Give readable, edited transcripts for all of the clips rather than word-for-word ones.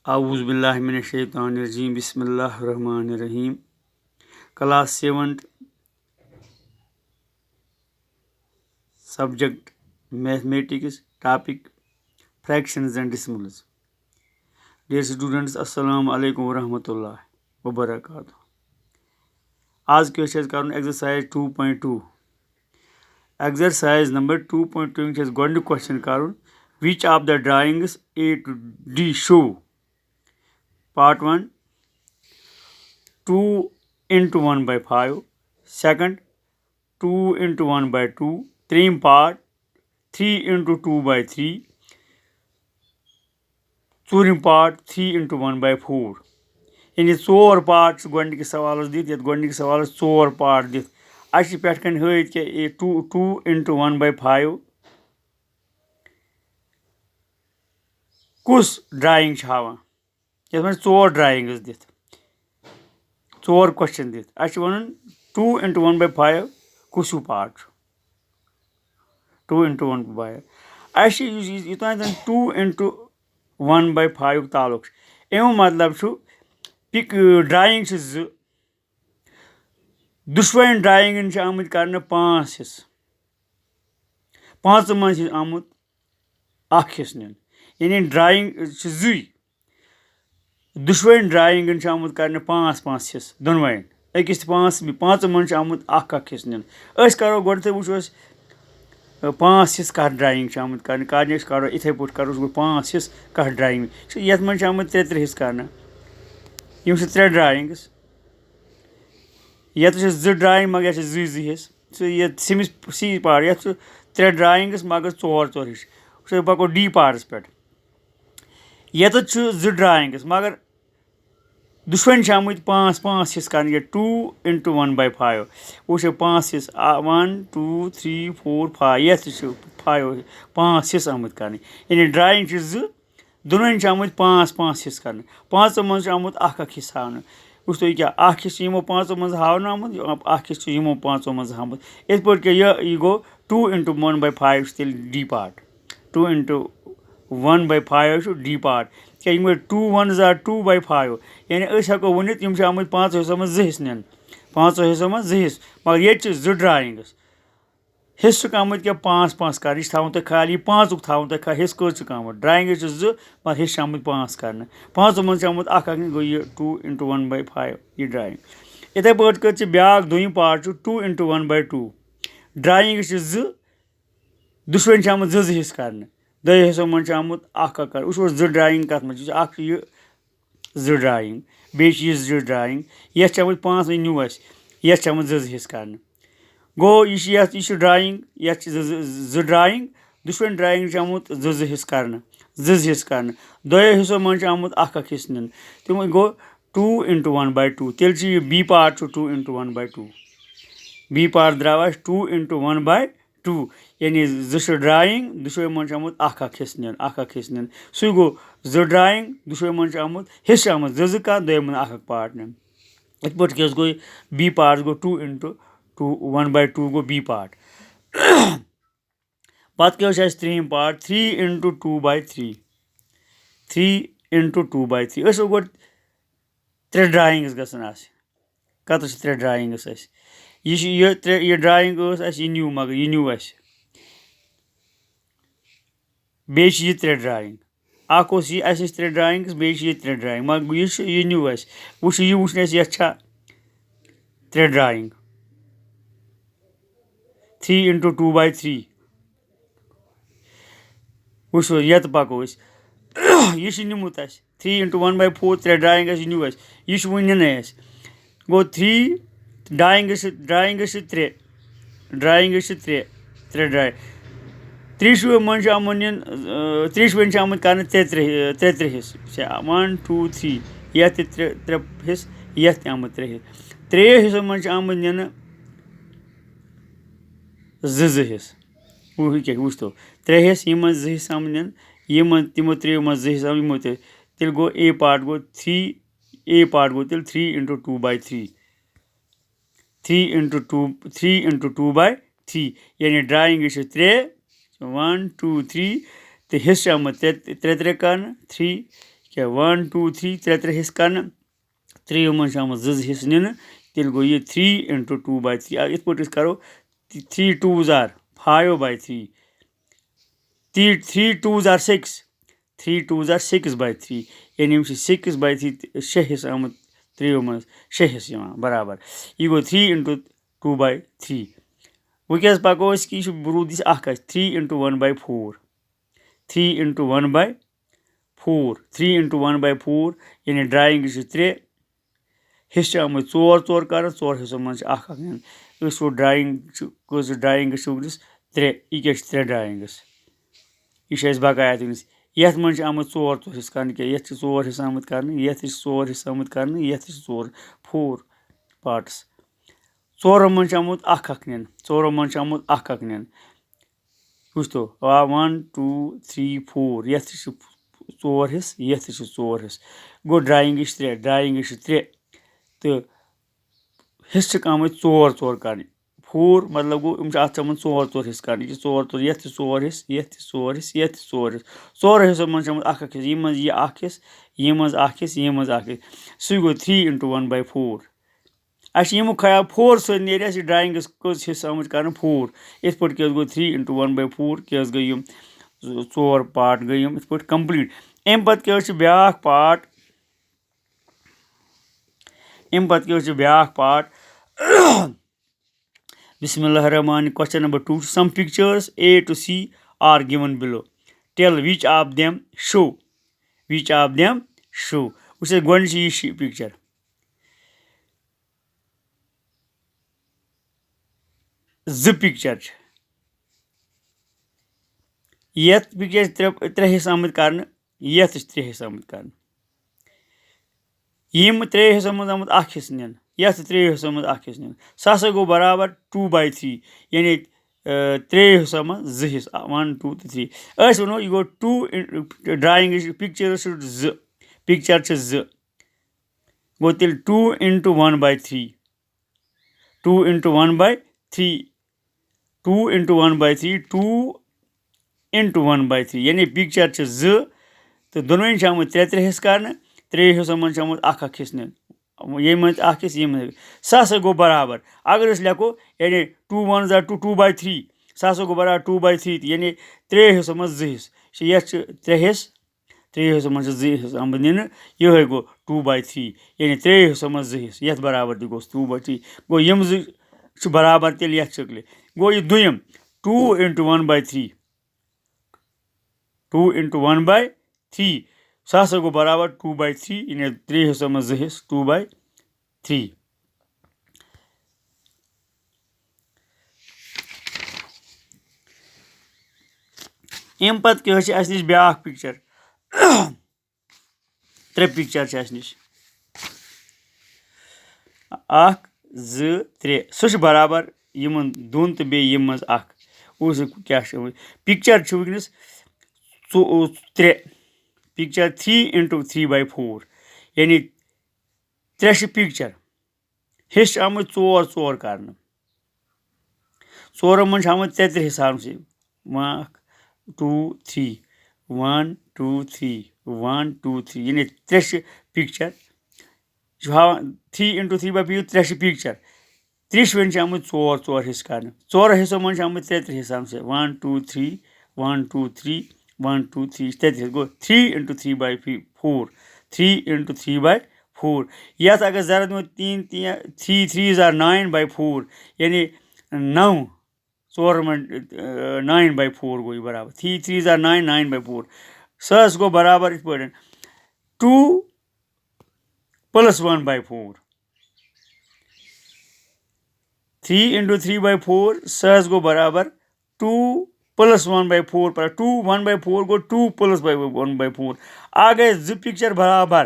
आऊज़ बिल्लाहि मिनश शैतानिर रजीम बिस्मिल्लाहिर रहमानिर रहीम। Class 7th subject mathematics, topic fractions and decimals. Dear students, assalamu alaikum warahmatullahi wabarakatuh. आज के कर exercise 2.2. Exercise number 2.2 is going to question कर which of the drawings A to D show. Part 1 2 into 1 by 5. Second 2 into 1 by 2. Third part 3 into 2 by 3. Fourth part 3 into 1 by 4. यानी 4 part गोडनिक सवाल दित ये गोडनिक सवाल 4 part दित अश पेट कन हत कि 2 into 1 by 5 कुस ड्राइंग हावान ये 4 ड्राइंग्स दित 4 क्वेश्चन दित अश वन 2 into 1 by 5 कुस पार्ट 2 into 1 by 5 अश युतान 2 into 1 by 5 तालुक एम मतलब पिक ड्राइंग दुश्वइन ड्राइंग आमुत कर 5 हिस्स 5 मज आमुत अख हिस्स निन यानी ड्राइंग जुई दुश्वइन ड्राइंग आमुत कर 5 हिस्स दोनवैन अकिस 5 मज आमुत अख हिस्स निन करो गो वो 5 हिस्स कह ड्राइंग आमुत कर करो इथे पे करो 5 हिस्स कह ड्राइंग ये मज आमुत 3 हिस्स कर यम 3 ड्राइंग्स ये 2 ड्राइंग मगर जी हिस्स ये सिमिस सी पार्ट ये 3 ड्राइंग्स मगर 4 हिस्स पको डी पार्टस पे ये 2 ड्राइंग्स मगर दुश्वइन आमुत 5 हिस्स कर 2 into 1 by 5 वो 5 हिस्स 1 2 3 4 5 ये 5 हिस्स आमुत कर यानी ड्राइंग 2 दोनों आमुत 5 हिस्स कर 5 मज आमुत अख हिस्स हावन वुच तुम क्या अख हिस्स यमो 5 मज हावन आमुत अख हिस्स यमो 5 मज हामुत इथ पे ये गो 2 into 1 by 5 तेल D part 2 into 1 by 5 D part क्या 2 1s are 2 by 5 यानी हेको वनित यम आमुत 5 हिस्सों मज 2 हिस्स निन 5 हिस्सों मज 2 हिस्स मगर ये 2 ड्राइंग्स हिस्स आमुत क्या 5 कर तुम खाली 5 तुम हिस्स कर आमुत ड्राइंग 2 मगर हिस्स आमुत 5 कर 5 मज आमुत अख गो ये 2 into 1 by 5 ये ड्राइंग इथे पे कर ब्या दोम पार्ट 2 into 1 by 2 ड्राइंग 2 दुश्वइन आमुत 2 हिस्स कर 2 हिस्सों मज आमुत अख कर वो 2 ड्राइंग कत मज अख ये 2 ड्राइंग बे 2 ड्राइंग ये आमुत 5 न्यू ये आमुत 2 हिस्स कर गो ये ड्राइंग ये 2 ड्राइंग दुश्वइन ड्राइंग आमुत 2 हिस्स कर 2 हिस्स कर 2 हिस्सों मज आमुत अख हिस्स निन तुम गो 2 into 1 by 2 तेल ये B part 2 into 1 by 2 B part द्राव 2 into 1 by 2 यानी 2 ड्राइंग दुश्वइन मज आमुत अख हिस्स निन सह गो 2 ड्राइंग दुश्वइन मज आमुत हिस्स आमुत 2 का दोम अख पार्ट निन इत पे गो बी पार्ट गो 2 into 1 by 2 गो बी पार्ट पत क्या 3 part 3 into 2 by 3 3 into 2 by 3 go 3 drawings गसन कत 3 ड्राइंग्स ये ड्राइंग ये न्यू मगर ये न्यू बे ये 3 ड्राइंग अख ये 3 ड्राइंग्स बे ये 3 ड्राइंग मगर ये न्यू वो ये वुचन ये 3 ड्राइंग 3 into 2 by 3 वो ये पको ये निमुत 3 into 1 by 4 3 ड्राइंग न्यू ये वो नीन गो 3 ड्राइंग 3 ड्राइंग 3 ड्राइंग 3 मज आमुत नीन 3 आमुत कर 3 हिस्स 1 2 3 ये 3 हिस्स ये आमुत 3 हिस्स 3 हिस्सों मज आमुत नीन 2 हिस्स वो वो तो 3 हिस्स यम 2 हिस्स आमुत नीन यम तमो 3 मज 2 हिस्स यमो तेल गो ए part go 3 into 2 by 3 3 into 2 by 3 यानी ड्राइंग 3 1 2 3 तो हिस्स आमुत 3 कर 3 क्या 1 2 3 3 हिस्स करना 3 मन हिस्स निन तेल गो ये 3 × 2/3 इत पे करो 3 2s are 5/3 3 2s are 6 3 2s are 6/3 यानी 6/3 6 हिस्स आमुत 3 मन 6 हिस्स बराबर यह गो 3 × 2/3 वह पको कि रूद 3 × 1/4 3 × 1/4 3 × 1/4 यानी ड्राइंग 3 हिस्स आमुत 4 कर 4 हिस्सों मन वो ड्राइंग वस 3 यह क्या 3 ड्राइंग्स यह बकाया तमिस ये मन आमुत 4 हिस्स कर ये 4 हिस्स आमुत कर ये 4 हिस्स आमुत कर ये 4 पार्ट्स 4 मन आमुत निन 4 मन आमुत निन वुच तो 1 2 3 4 ये 4 हिस्स ये 4 हिस्स गो ड्राइंग 3 तो हिस्स आमुत 4 कर 4 मतलब गो अत 4 हिस्स कर 4 ये 4 हिस्स ये 4 हिस्स ये 4 हिस्स 4 हिस्सों मन हिस्स यह हिस्स यह हिस्स यह हिस्स सह गो 3 × 1/4 अमुक ख्याल 4 सो नीर ड्राइंग कस हिस्स आमुत कर 4 इत पे गो 3 × 1/4 क्या गई 4 पार्ट गई इत पे कंप्लीट अम पे ब्या पार्ट ब्या part Bismillahirrahmanirrahim. Question number 2. Some pictures A to C are given below. Tell which of them show. Which of them show. Which is going to see picture. The picture. Yet picture 3 हिस्स आमुत कर यथ 3 हिस्स आमुत कर यम 3 हिस्सों मन आमुत हिस्स निन यथ 3 हिस्सों मन हिस्स निन सह गो बराबर 2/3 यानी 3 हिस्सों मन 2 हिस्स 1 2 3 वो यह गो 2 ड्राइंग पिक्चर 2 गो तेल 2 × 1/3 2 × 1/3 2 × 1/3 2 × 1/3 यानी पिक्चर 2 तो दोनों आमुत 3 हिस्स कर 3 हिस्सों मन आमुत हिस्स निन ये मन हिस्स ये मन सह गो बराबर अगर लेखो यानी 2 1s are 2/3 सह गो बराबर 2/3 यानी 3 हिस्सों मन 2 हिस्स ये 3 हिस्स 3 हिस्सों मन 2 हिस्स आमुत निन यह गो 2/3 यानी 3 हिस्सों मन 2 हिस्स ये बराबर गो 2/3 गो यम 2 बराबर तेल ये शक्ल गो यह दुयम 2 × 1/3 2 × 1/3 सह गो बराबर 2/3 यानी 3 हिस्सों में 2 हिस्स 2/3 अम पे क्या निश ब्या पिक्चर 3 पिक्चर निश 1 2 3 सह बराबर यमन दोन तो बे यम मज क्या पिक्चर वनस 3 पिक्चर 3 × 3/4 यानी 3 पिक्चर हिस्स आमुत 4 कर 4 मन आमुत 3 हिस्स 1 2 3 1 2 3 1 2 3 यानी 3 पिक्चर 3 × 3/4 3 पिक्चर 3 वन आमुत 4 हिस्स कर 4 हिस्सों मन आमुत 3 हिस्स 1 2 3 1 2 3 1 2 3 3 गो 3 × 3/4 3 × 3/4 यथ अगर जरा 3 3s are 9/4 यानी 9 4 9/4 गो बराबर 3 3s are 9 9/4 सह गो बराबर इत पे 2 + 1/4 3 × 3/4 सह गो बराबर 2 + 1/4 पर 2 1/4 गो 2 + 1/4 आ गए 2 पिक्चर बराबर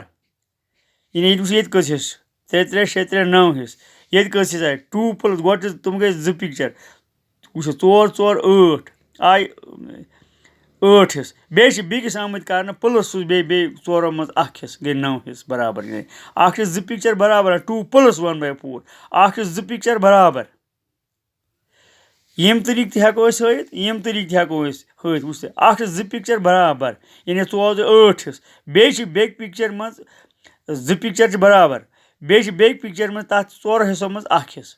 यानी ये कस हिस्स 3 3 6 3 9 हिस्स ये कस हिस्स आए 2 + गो तुम गए 2 पिक्चर वो 4 4 8 आय 8 हिस्स बेस आमुत कर प्लस बे 4 मज हिस्स गई 9 हिस्स बराबर यानी 2 पिक्चर बराबर 2 + 1/4 2 पिक्चर बराबर यम तरीक हेको हत यम तरीक हेको हत वुच अख जो पिक्चर बराबर यानी 4 8 हिस्स बे पिक्चर मज जो पिक्चर बराबर बे पिक्चर मज तथ 4 हिस्सों मज अख हिस्स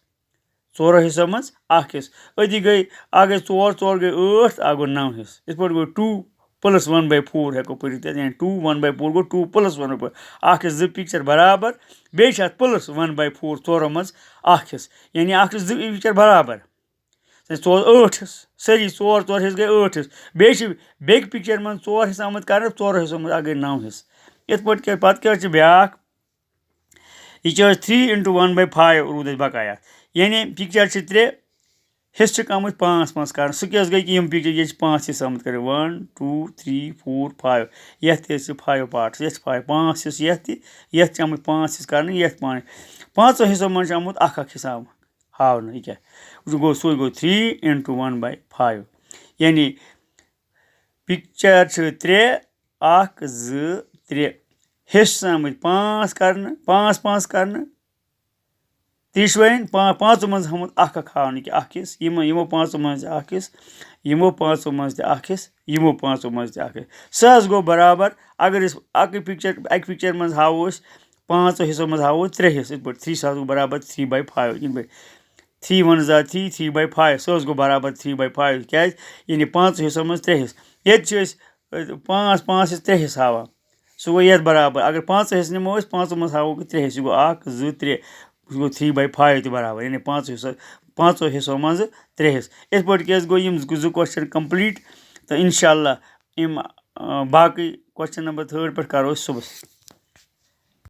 4 हिस्सों मज अख हिस्स अति गई अ गई 4 4 गई 8 अ गो 9 हिस्स इस पे गो 2 + 1/4 हेको पर यानी 2 1/4 गो 2 + 1/4 अख जो पिक्चर बराबर बे + 1/4 4 मज अख हिस्स यानी अख जो पिक्चर बराबर 8 हिस्स सारी 4 4 हिस्स गई 8 हिस्स बे पिक्चर मज 4 हिस्स आमत कर 4 हिस्सों मज गई 9 हिस्स इत पे पे ब्याक यह 3 × 1/5 रूद बकाया यानी पिक्चर 3 हिस्स आमत 5 5 कर सह गई कि पिक्चर ये 5 हिस्स आमत कर 1 2 3 4 5 ये 5 पार्ट्स ये 5 हिस्स ये आमत 5 हिस्स कर ये 5 हिस्सों मज आमुत अख हिस्स हावन यह क्या गो सो गो 3 × 1/5 यानी पिक्चर 3 1 2 3 हिस्स आमत 5 कर 5 5 कर त्रिशवेन 5 मज आमुत अख हावन कि अख हिस्स यमो 5 मज अख हिस्स यमो 5 मज अख हिस्स यमो 5 मज अख हिस्स सह गो बराबर अगर अक पिक्चर मज हावो 5 हिस्सों मज हावो 3 हिस्स 3 सह गो बराबर 3/5 3 1 3 3/5 सह गो बराबर 3/5 क्या यानी 5 हिस्सों मज 3 हिस्स ये 5 5 हिस्स 3 हिस्स हावा सह गो ये बराबर अगर 5 हिस्स निमो 5 मज हावो 3 हिस्स गो 1 2 3 गो 3/5 बराबर यानी 5 हिस्सों मज 3 हिस्स इस पे गो जो क्वेश्चन कंप्लीट तो इंशाल्लाह बाकी क्वेश्चन नंबर 3 पे करो सुबह।